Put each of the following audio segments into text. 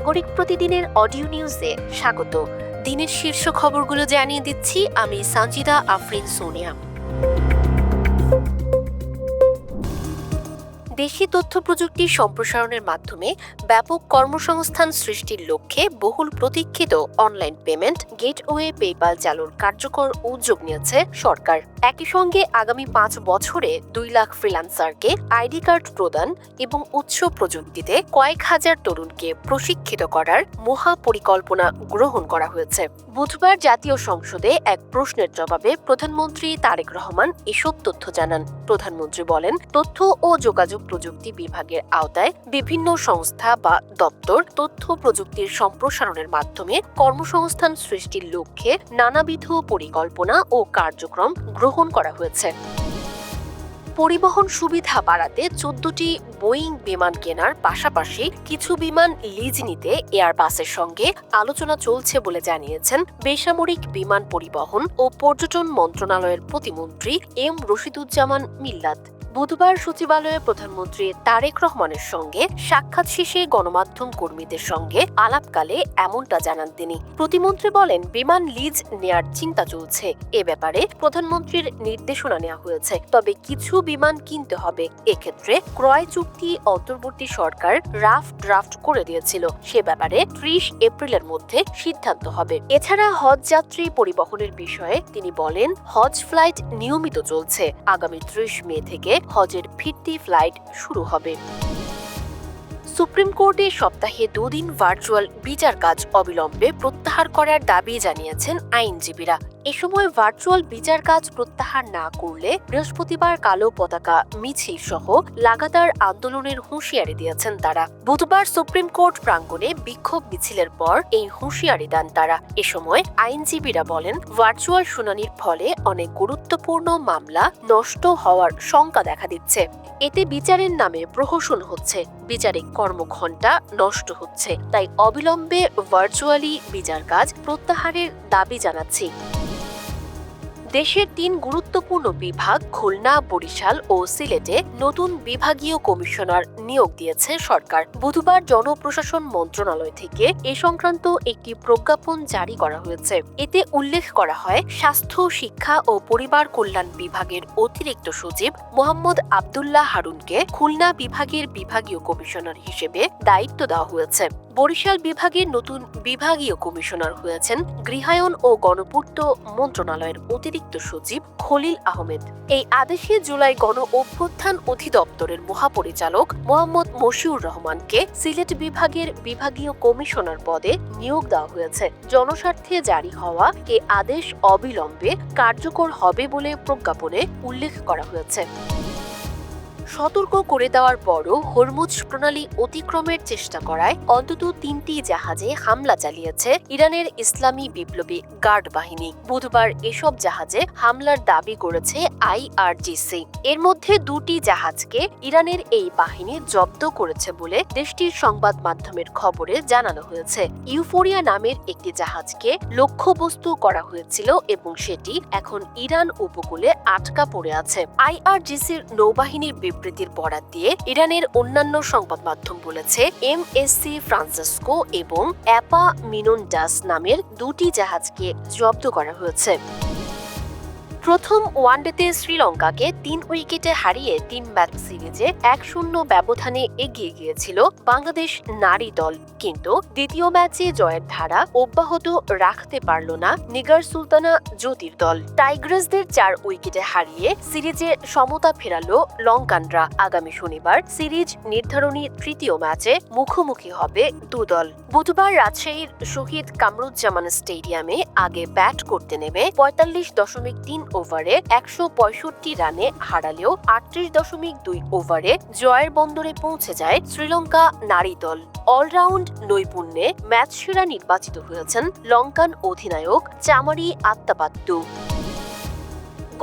নাগরিক প্রতিদিনের অডিও নিউজে স্বাগত। দিনের শীর্ষ খবরগুলো জানিয়ে দিচ্ছি আমি সানজিদা আফরিন সোনিয়া। দেশি তথ্য প্রযুক্তি সম্প্রসারণের মাধ্যমে ব্যাপক কর্মসংস্থান সৃষ্টির লক্ষ্যে বহুল প্রতীক্ষিত অনলাইন পেমেন্ট গেটওয়ে পেপ্যাল চালুর কার্যকর উদ্যোগ নিয়েছে সরকার। একই সঙ্গে আগামী 5 বছরে 2 লাখ ফ্রিল্যান্সারকে আইডি কার্ড প্রদান এবং উচ্চ প্রযুক্তিতে কয়েক হাজার তরুণকে প্রশিক্ষিত করার মহা পরিকল্পনা গ্রহণ করা হয়েছে। বুধবার জাতীয় সংসদে এক প্রশ্নের জবাবে প্রধানমন্ত্রী তারেক রহমান এসব তথ্য জানান। প্রধানমন্ত্রী বলেন, তথ্য ও যোগাযোগ প্রযুক্তি বিভাগের আওতায় বিভিন্ন সংস্থা বা দপ্তর তথ্য প্রযুক্তির সম্প্রসারণের মাধ্যমে কর্মসংস্থান সৃষ্টির লক্ষ্যে নানাবিধ পরিকল্পনা ও কার্যক্রম গ্রহণ করা হয়েছে। পরিবহন সুবিধা বাড়াতে 14টি বোয়িং বিমান কেনার পাশাপাশি কিছু বিমান লিজ নিতে এয়ারবাসের সঙ্গে আলোচনা চলছে বলে জানিয়েছেন বেসামরিক বিমান পরিবহন ও পর্যটন মন্ত্রণালয়ের প্রতিমন্ত্রী এম রশিদুজ্জামান মিল্লাত। বুধবার সচিবালয়ে প্রধানমন্ত্রী তারেক রহমানের সঙ্গে সাক্ষাৎ শেষে গণমাধ্যম কর্মীদের সঙ্গে আলাপকালে এমনটা জানান তিনি। প্রতিমন্ত্রী বলেন, বিমান লিজ নেয়ার চিন্তা চলছে। এ ব্যাপারে প্রধানমন্ত্রীর নির্দেশনা নেওয়া হয়েছে, তবে কিছু বিমান কিনতে হবে। এক্ষেত্রে ক্রয় চুক্তি অন্তর্বর্তী সরকার রাফ ড্রাফট করে দিয়েছিল। সে ব্যাপারে 30 এপ্রিলের মধ্যে সিদ্ধান্ত হবে। এছাড়া হজ যাত্রী পরিবহনের বিষয়ে তিনি বলেন, হজ ফ্লাইট নিয়মিত চলছে। আগামী 30 মে থেকে হজের ফিরতি ফ্লাইট শুরু হবে। সুপ্রিম কোর্টে সপ্তাহে 2 দিন ভার্চুয়াল বিচার কাজ অবিলম্বে প্রত্যাহার করার দাবি জানিয়েছেন আইনজীবীরা। এ সময় ভার্চুয়াল বিচার কাজ প্রত্যাহার না করলে বৃহস্পতিবার কালো পতাকা মিছিল সহ লাগাতার আন্দোলনের হুঁশিয়ারি দিয়েছেন তারা। বুধবার সুপ্রিম কোর্ট প্রাঙ্গণে বিক্ষোভ মিছিলের পর এই হুঁশিয়ারি দেন তারা। এ সময় আইনজীবীরা বলেন, ভার্চুয়াল শুনানির ফলে অনেক গুরুত্বপূর্ণ মামলা নষ্ট হওয়ার শঙ্কা দেখা দিচ্ছে। এতে বিচারের নামে প্রহসন হচ্ছে, বিচারিক কর্মঘণ্টা নষ্ট হচ্ছে। তাই অবিলম্বে ভার্চুয়ালি বিচার কাজ প্রত্যাহারের দাবি জানাচ্ছি। দেশের 3 গুরুত্বপূর্ণ বিভাগ খুলনা, বরিশাল ও সিলেটে নতুন বিভাগীয় কমিশনার নিয়োগ দিয়েছে সরকার। বুধবার জনপ্রশাসন মন্ত্রণালয় থেকে এ সংক্রান্ত একটি প্রজ্ঞাপন জারি করা হয়েছে। এতে উল্লেখ করা হয়, স্বাস্থ্য, শিক্ষা ও পরিবার কল্যাণ বিভাগের অতিরিক্ত সচিব মোহাম্মদ আব্দুল্লাহ হারুনকে খুলনা বিভাগের বিভাগীয় কমিশনার হিসেবে দায়িত্ব দেওয়া হয়েছে। বরিশাল বিভাগের নতুন বিভাগীয় কমিশনার হয়েছেন গৃহায়ন ও গণপূর্ত মন্ত্রণালয়ের অতিরিক্ত সচিব খলিল আহমেদ। এই আদেশে জুলাই গণ অভ্যুত্থান অধিদপ্তরের মহাপরিচালক মোহাম্মদ মশিউর রহমানকে সিলেট বিভাগের বিভাগীয় কমিশনার পদে নিয়োগ দেওয়া হয়েছে। জনস্বার্থে জারি হওয়া এ আদেশ অবিলম্বে কার্যকর হবে বলে প্রজ্ঞাপনে উল্লেখ করা হয়েছে। সতর্ক করে দেওয়ার পরও হরমুজ প্রণালী অতিক্রমের চেষ্টা করায় অন্তত 3টি জাহাজে হামলা চালিয়েছে ইরানের ইসলামী বিপ্লবী গার্ড বাহিনী। বুধবার এসব জাহাজে হামলার দাবি করেছে IRGC। এর মধ্যে 2টি জাহাজকে ইরানের এই বাহিনী জব্দ করেছে বলে দেশটির সংবাদ মাধ্যমের খবরে জানানো হয়েছে। ইউফোরিয়া নামের একটি জাহাজকে লক্ষ্যবস্তু করা হয়েছিল এবং সেটি এখন ইরান উপকূলে আটকা পড়ে আছে। IRGCর নৌবাহিনীর বিবৃতির বরাত দিয়ে ইরানের অন্যান্য সংবাদ মাধ্যম বলেছে, MSC ফ্রান্সিসকো এবং অ্যাপা মিনোন্ডাস নামের 2টি জাহাজকে জব্দ করা হয়েছে। প্রথম ওয়ানডেতে শ্রীলঙ্কাকে 3 উইকেটে হারিয়ে 3 ম্যাচ সিরিজে 1-0 ব্যবধানে এগিয়ে গিয়েছিল বাংলাদেশ নারী দল, কিন্তু দ্বিতীয় ম্যাচে জয়ের ধারা অব্যাহত রাখতে পারল না নিগার সুলতানা জ্যোতির দল। টাইগ্রেসদের 4 উইকেটে হারিয়ে সিরিজে সমতা ফেরালো লঙ্কানরা। আগামী শনিবার সিরিজ নির্ধারণী 3য় ম্যাচে মুখোমুখি হবে দুদল। বুধবার রাজশাহীর শহীদ কামরুজ্জামান স্টেডিয়ামে আগে ব্যাট করতে নেমে 45.3 ওভারে 165 রানে হারালেও 38.2 ওভারে জয়ের বন্দরে পৌঁছে যায় শ্রীলঙ্কা নারী দল। অলরাউন্ড নৈপুণ্যে ম্যাচ সেরা নির্বাচিত হয়েছেন লঙ্কান অধিনায়ক চামারি আত্তাপাত্তু।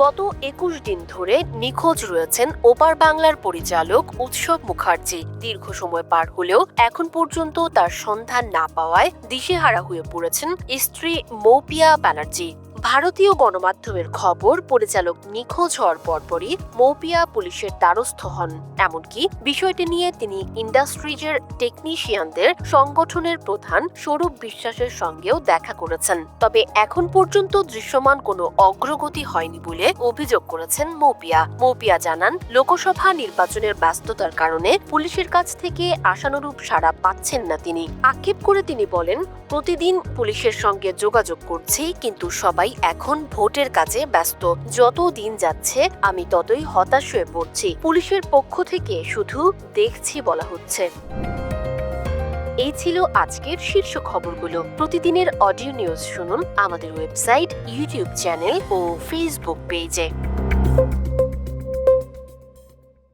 গত 21 দিন ধরে নিখোঁজ রয়েছেন ওপার বাংলার পরিচালক উৎসব মুখার্জি। দীর্ঘ সময় পার হলেও এখন পর্যন্ত তার সন্ধান না পাওয়ায় দিশেহারা হয়ে পড়েছেন স্ত্রী মৌপিয়া ব্যানার্জি। ভারতীয় গণমাধ্যমের খবর, পরিচালক নিখোঁজ হওয়ার পরপরই মৌপিয়া পুলিশের দ্বারস্থ হন। এমনকি বিষয়টি নিয়ে তিনি ইন্ডাস্ট্রিজের টেকনিশিয়ানদের সংগঠনের প্রধান স্বরূপ বিশ্বাসের সঙ্গেও দেখা করেছেন। তবে এখন পর্যন্ত দৃশ্যমান কোনো অগ্রগতি হয়নি বলে অভিযোগ করেছেন মৌপিয়া। মৌপিয়া জানান, লোকসভা নির্বাচনের ব্যস্ততার কারণে পুলিশের কাছ থেকে আশানুরূপ সাড়া পাচ্ছেন না তিনি। আক্ষেপ করে তিনি বলেন, প্রতিদিন পুলিশের সঙ্গে যোগাযোগ করছি, কিন্তু সবাই এখন ভোটের কাজে ব্যস্ত। যত দিন যাচ্ছে আমি ততই হতাশ হয়ে পড়ছি। পুলিশের পক্ষ থেকে শুধু দেখছি বলা হচ্ছে। এই ছিল আজকের শীর্ষ খবরগুলো। প্রতিদিনের অডিও নিউজ শুনুন আমাদের ওয়েবসাইট, ইউটিউব চ্যানেল ও ফেসবুক পেজে।